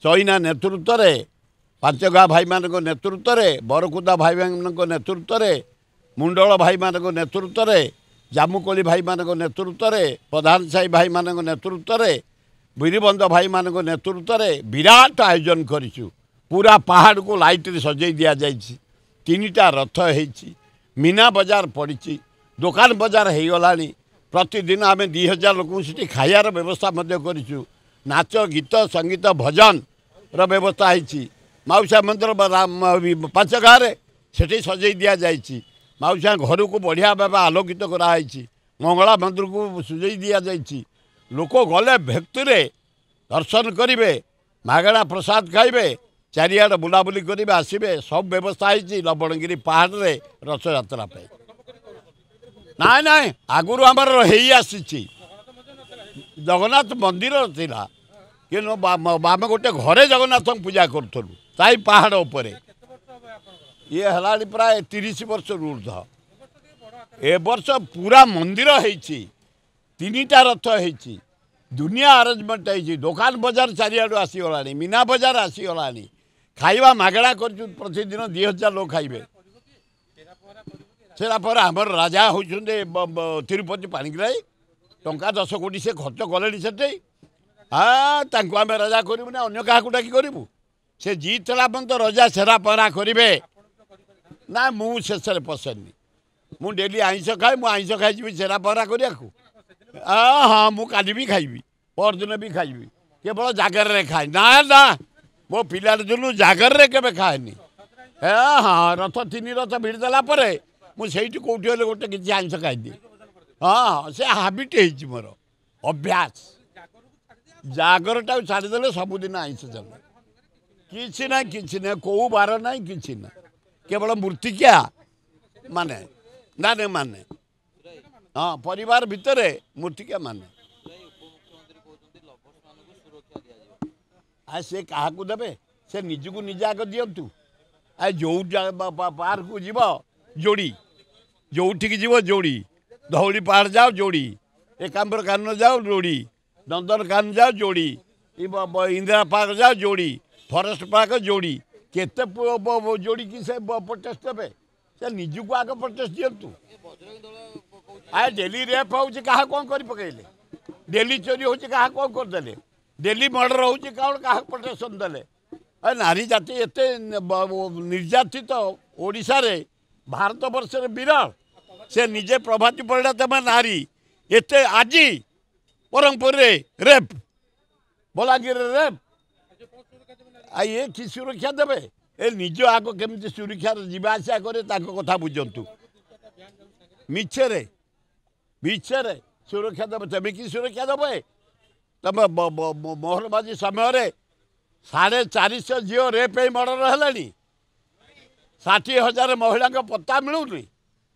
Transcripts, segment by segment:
चईना नेतृत्व में पांचगाँ भाई मान नेतृत्व में बरकुदा भाई मान नेतृत्व में मुंडल भाई मान नेतृत्व में जामुकोली भाई मान नेतृत्व में प्रधान साही भाई मान नेतृत्व में बीरबंद भाई मान नेतृत्व में विराट आयोजन करूँ। पूरा पहाड़ को लाइट सजई दि जाए। 3टा रथ है मीना बजार पड़ी दुकान बजार हो गला। प्रतिदिन आम 2000 लोक से खायार व्यवस्था करूँ। नाच गीत संगीत भजन व्यवस्था है। माउसा मंदिर पांचगाँ से सजई दि जाए। माउसा घर को बढ़िया भाव आलोकित कराई। मंगला मंदिर को सजई दि जाए। लोक गले भक्ति दर्शन करेंगे मागणा प्रसाद खाइबे चारिआड बुलाबुली करेंगे आसबे सब व्यवस्था है लवणगिरी पहाड़ रे रथ यात्रा पे। ना ना आगुरी आमर आसी जगन्नाथ मंदिर थिला कि आम गोटे घरे जगन्नाथ पूजा करूँ ताई पहाड़ उपर ये है प्राय 30 वर्ष ऊर्ध। ए वर्ष पूरा मंदिर है 3टा रथ है दुनिया अरेंजमेंट है। दुकान बजार चारिआड आसीगला मीना बजार आसीगला खाइबा मागणा कर प्रतिदिन 2000 लोग खाइबे। सेरापर आमर राजा होते तिरुपति पाणिग्राही टंका 10 कोटी से खर्च कले से हाँ आम राजा करूँ ना अन्य क्या डाकी करूँ से जीतला तो रजा सेरा पहरा करेंगे ना शेष पशेनि मु डेली आइंस खाए मु आइंस खाई सेरा पहरा करने हाँ मुझे भी खाइबी परदिन भी खाइबी केवल जागर खाए ना ना मो पिला दिन जागर के खाएनि। हाँ रथ 3 रथ भिड़देला मुझे कौटी गोटे किसी आइंस खाईदिए। हाँ से हाबिट है मोर अभ्यास जागरटा छाड़देले सबुदिन आइंस चले किसी ना कौ बार ना कि ना केवल मूर्तिका माने ना माने हाँ परिवार भितर मूर्तिका माने आ से क्या देवे से निजक निजे आग दिंतु आ जो पार्क को जीव जोड़ी जो जीव जोड़ी धौली पहाड़ जाओ जोड़ी एकाम्बर कानन जाओ जोड़ी नंदन कानन जाओ जोड़ी इंदिरा पार्क जाओ जोड़ी फरेस्ट पार्क जोड़ी केते जोड़ी की से प्रोटेस्ट देवे से निजक आग प्रोटेस्ट दिंतु। आ डेली रेप हो कौन कर पकड़े डेली चोरी हो कौन करदे डेली मर्डर हो कौन क्या प्रोटेक्शन देले। नारी जाति एत निर्यातित ओडिशा रे भारत वर्ष विरल से निजे प्रभाती पड़ा तमें नारी एत आज ब्रह्मपुर रेप बलांगीर रेप आ ये कि सुरक्षा देवे ए निज आग केमी सुरक्षा जावासा करे कथा बुझंतु मिछरे मिछरे सुरक्षा देवे तेमें कि सुरक्षा देवे तब मोहनबाजी समय 450 झील रेप मर्डर है 60,000 महिला पत्ता मिलूनी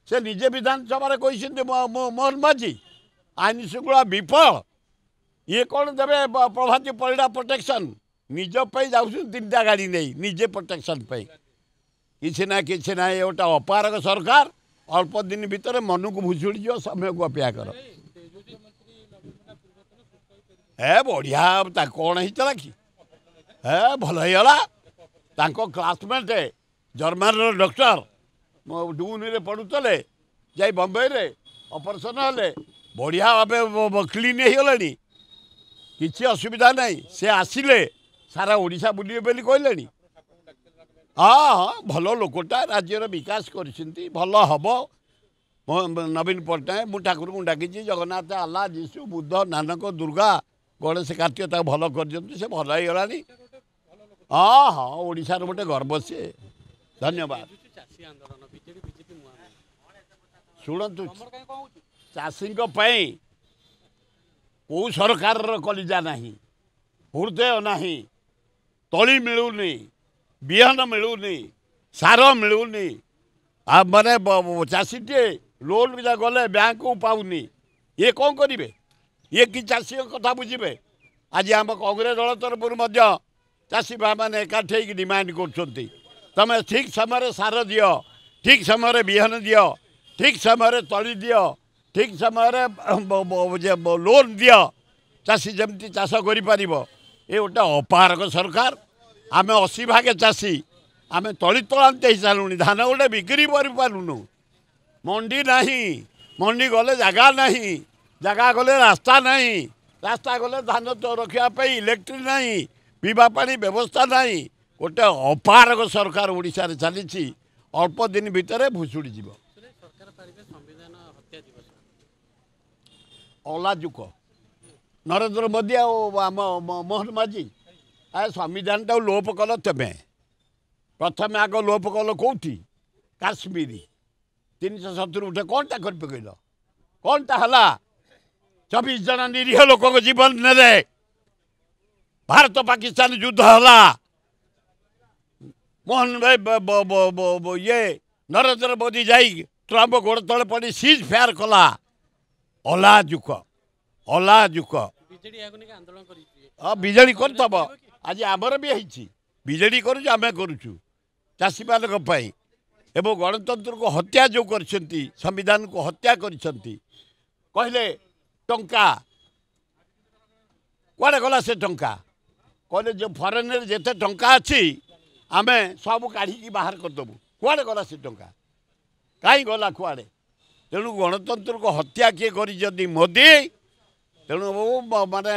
से निजे विधानसभा कहते मोहन माझी आईन श्रृंखला विफल ये कौन देवे प्रभाती परिडा प्रोटेक्शन निज जाऊँ 3टा गाड़ी नहीं निजे प्रोटेक्शन किसी ना गोटे अपारक सरकार अल्प दिन भितर मन को भुशुड़ी जाओ समय को अपेक्षा कर ए बढ़िया कौन होता कि ए भल होगा क्लासमेट जर्मान डॉक्टर डून पढ़ुले जा बम्बई रे ऑपरेशन हेले बढ़िया भाव क्लीन हो किसी असुविधा नहीं से आसिले सारा ओडिशा बुलिए बोली कहले। हाँ हाँ भल लोकटा राज्यर विकास कर भल हम नवीन पट्टनायक मु ठाकुर को डाकी जगन्नाथ आल्ला जीशु बुद्ध नानक दुर्गा गणेश कार्तिक भल कर से भल होगा। हाँ हाँ ओडिशार गोटे गर्व सी धन्यवाद। शुणु चाषी कौ सरकार कलिजा नहीं हृदय नहीं तली मिलूनी बिहन मिलूनी सार मिलूनी माने चाषीटे लोन भी गले बैंक को पाऊनी ये कौन करेंगे ये कि चाषी कथा बुझे। आज आम कांग्रेस दल तरफ चाषी भाई मैंने एकाठी डिमांड कर ठीक समय सार दियो ठीक समय बिहन दियो ठीक समय तली दियो ठीक समय लोन दियो चाषी जमती चाष कर ये गोटे अपारक सरकार आम 80 भागे चाषी आम तली तलांत हो सारूँ धान गोटे बिक्री करूँ मंडी नहीं मंडी गले जगह नहीं जगह गले रास्ता नहीं रास्ता गले धान तो रखापी इलेक्ट्रिक नहीं पीवा पानी व्यवस्था नहीं गोटे अपारक सरकार ओडिशा रे चली अल्प दिन भितर भुशुड़ी जीव अलाजुक नरेंद्र मोदी आम मोहन माझी आ संविधान टाक लोप कल तेमे प्रथम आग लोप कल कौटी काश्मीरी 370 उठे कौनटा कर पकड़ कौनटा है 24 जन निरीह लोक जीवन ने भारत पाकिस्तान युद्ध है मोहन भाई ये नरेंद्र मोदी जाई ट्रम्प गोड़ तले पड़ी सीज फेयर कला अलाजुक विजेडी करब आज आमर भी विजेडी करें करुचु चाषी मान एवं गणतंत्र को हत्या जो कर संविधान को हत्या कहले टंका कड़े गला से टंका कहले जो फरेन जिते टंका अच्छी आम सब काढ़ी बाहर करदेबू कड़े गला से टंका कहीं गला कुआड़े तेणु गणतंत्र को हत्या किए कर मोदी तेणु माने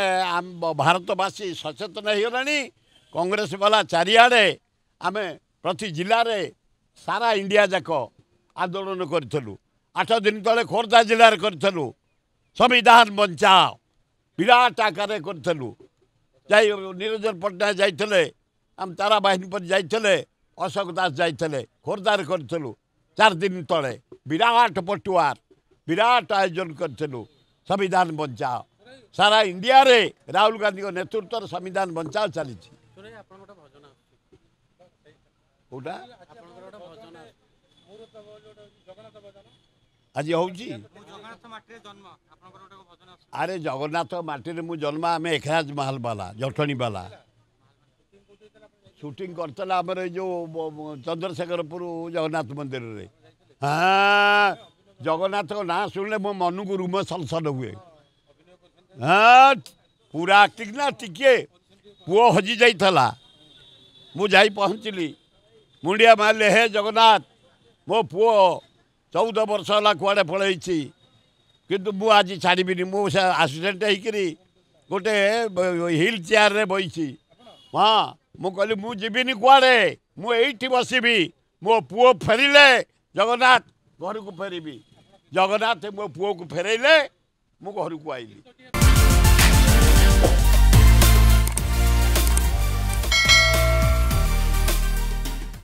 भारतवासी सचेतन होगा कांग्रेस वाला चारिआडे आम प्रति जिले में सारा इंडिया जाक आंदोलन करूँ 8 दिन तले खोर्धा जिले में करूँ संविधान बचाओ विराट आकार करूँ निरंजन पट्टनायक जाते आम तारा बाहिनी पर जाते अशोक दास जाते खोर्धार करूँ 4 दिन तले विराट पटुआर विराट आयोजन करूँ संविधान बचाओ सारा इंडिया रे राहुल गांधी नेतृत्व संविधान बचाओ चली आज हूँ अरे जगन्नाथ माटी मु जन्म आम एकराज महल वाला जटणी वाला शूटिंग करता आमर जो चंद्रशेखरपुर जगन्नाथ मंदिर रे हाँ जगन्नाथ ना शुणिले मो मन को रूम सलसल हुए हाँ पूरा एक्टिंग ना टिके पुओ हजि जाइला मु जाई पहुँचली मुंडिया मारे हे जगन्नाथ मो पुओ 14 वर्ष है कुआड़े पलि किंतु मु आज छाड़बी मु एक्सीडेंट होकरी गोटे हिल चेयर रे बही हाँ मु कहली मु जीविनी कुआड़े मुझे बसबी मो पुओ फेरिले जगन्नाथ घर को फेरबी जगन्नाथ मो पुओ को फेरैले मु घर को आईली।